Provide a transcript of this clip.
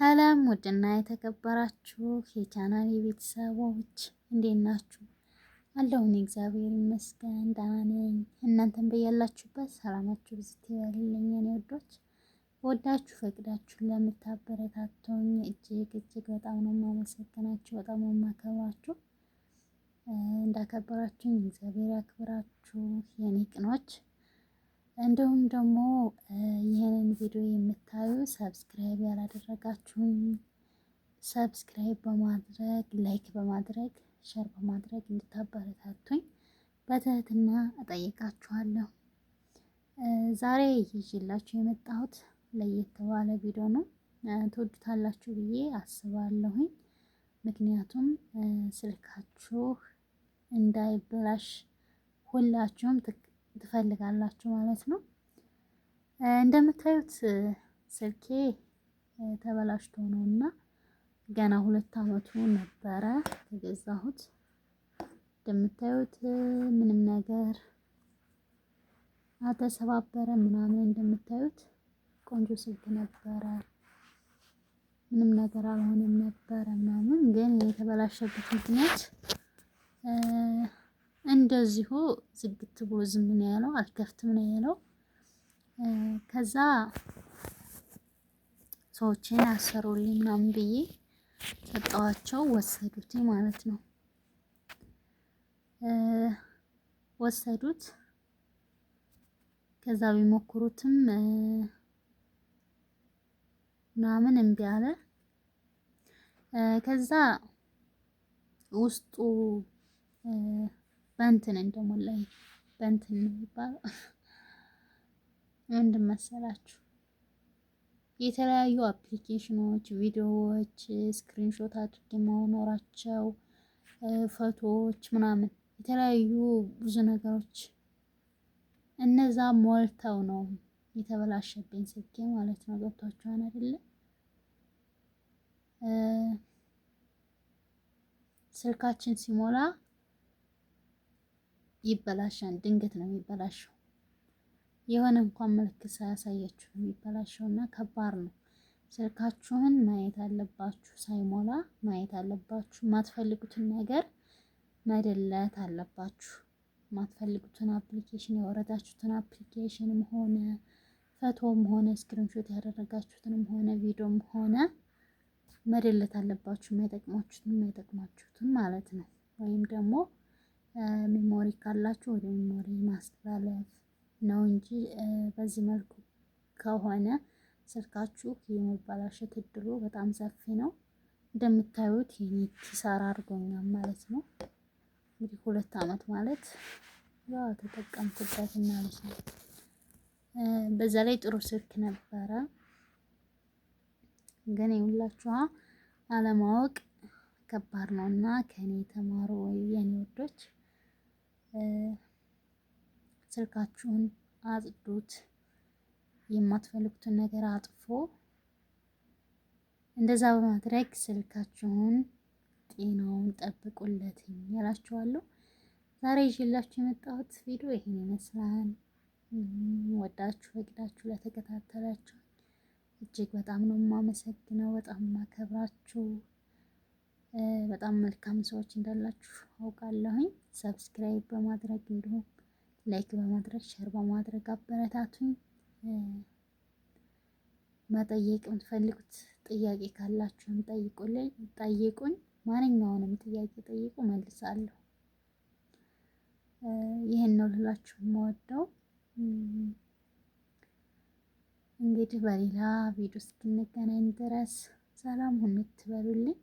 ሰላም ውድና የተከበራችሁ የቻናሌ ቤተሰቦች እንዴት ናችሁ? አለሁ እኔ እግዚአብሔር ይመስገን ደህና ነኝ። እናንተም በያላችሁበት ሰላማችሁ ብዝት ይበልልኝ። የኔ ወዶች ወዳችሁ ፈቅዳችሁ ለምታበረታቱኝ እጅግ በጣም ነው የማመሰግናችሁ። በጣም ነው የማከብራችሁ። እንዳከበራችሁኝ እግዚአብሔር ያክብራችሁ የኔ ቅኖች። እንዲሁም ደግሞ ይህንን ቪዲዮ የምታዩ ሰብስክራይብ ያላደረጋችሁኝ ሰብስክራይብ በማድረግ ላይክ በማድረግ ሸር በማድረግ እንድታበረታቱኝ በትህትና እጠይቃችኋለሁ። ዛሬ ይዤላችሁ የመጣሁት ለየት ባለ ቪዲዮ ነው። ትወዱታላችሁ ብዬ አስባለሁኝ። ምክንያቱም ስልካችሁ እንዳይበላሽ ሁላችሁም ትፈልጋላችሁ ማለት ነው። እንደምታዩት ስልኬ ተበላሽቶ ነውና ገና 2 አመቱ ነበረ ከገዛሁት። እንደምታዩት ምንም ነገር አልተሰባበረም ምናምን። እንደምታዩት ቆንጆ ስልክ ነበረ፣ ምንም ነገር አልሆነም ነበረ ምናምን። ግን የተበላሸበት ምክንያት እንደዚሁ ዝግት ብሎ ዝም ነው ያለው፣ አልከፍትም ነው ያለው። ከዛ ሰዎችን አሰሩልኝ ምናምን ብዬ ሰጠዋቸው፣ ወሰዱት ማለት ነው። ወሰዱት። ከዛ ቢሞክሩትም ምናምን እምቢ አለ። ከዛ ውስጡ በእንትን እንደሞላኝ በእንትን ነው የሚባለው ምንድን መሰላችሁ? የተለያዩ አፕሊኬሽኖች፣ ቪዲዮዎች ስክሪንሾት አድርጌ ማኖራቸው ፎቶዎች ምናምን የተለያዩ ብዙ ነገሮች እነዛ ሞልተው ነው የተበላሸብኝ ስልኬ ማለት ነው። ገብቷችኋል አይደለ? ስልካችን ሲሞላ ይበላሻል። ድንገት ነው የሚበላሸው። የሆነ እንኳን ምልክት ሳያሳያችሁ ነው የሚበላሸው እና ከባድ ነው። ስልካችሁን ማየት አለባችሁ፣ ሳይሞላ ማየት አለባችሁ። የማትፈልጉትን ነገር መደለት አለባችሁ። የማትፈልጉትን አፕሊኬሽን ያወረዳችሁትን አፕሊኬሽንም ሆነ ፎቶም ሆነ ስክሪንሾት ያደረጋችሁትንም ሆነ ቪዲዮም ሆነ መደለት አለባችሁ። የማይጠቅማችሁትን ማለት ነው። ወይም ደግሞ ሜሞሪ ካላችሁ ወደ ሜሞሪ ማስተላለፍ ነው እንጂ በዚህ መልኩ ከሆነ ስልካችሁ የመበላሸት እድሉ በጣም ሰፊ ነው። እንደምታዩት የኔ ኪሳራ አድርጎኛል ማለት ነው። እንግዲህ 2 አመት ማለት ያው ተጠቀምኩበት ማለት ነው። በዛ ላይ ጥሩ ስልክ ነበረ። ግን የሁላችኋ አለማወቅ ከባድ ነውና ከኔ ተማሩ ወይ የኔ ወዶች። ስልካችሁን አጽዱት። የማትፈልጉትን ነገር አጥፎ እንደዛ በማድረግ ስልካችሁን ጤናውን ጠብቁለት እላችኋለሁ። ዛሬ ይዤላችሁ የመጣሁት ቪዲዮ ይሄን ይመስላል። ወዳችሁ ፈቅዳችሁ ለተከታተላችሁ እጅግ በጣም ነው የማመሰግነው። በጣም ማከብራችሁ። በጣም መልካም ሰዎች እንዳላችሁ አውቃለሁኝ። ሰብስክራይብ በማድረግ እንዲሁም ላይክ በማድረግ ሼር በማድረግ አበረታቱኝ። መጠየቅ የምትፈልጉት ጥያቄ ካላችሁም ጠይቁኝ። ማንኛውንም ጥያቄ ጠይቁ፣ መልሳለሁ። ይሄን ነው ልላችሁ የምወደው። እንግዲህ በሌላ ቪዲዮ እስክንገናኝ ድረስ ሰላም ሁኑ ትበሉልኝ።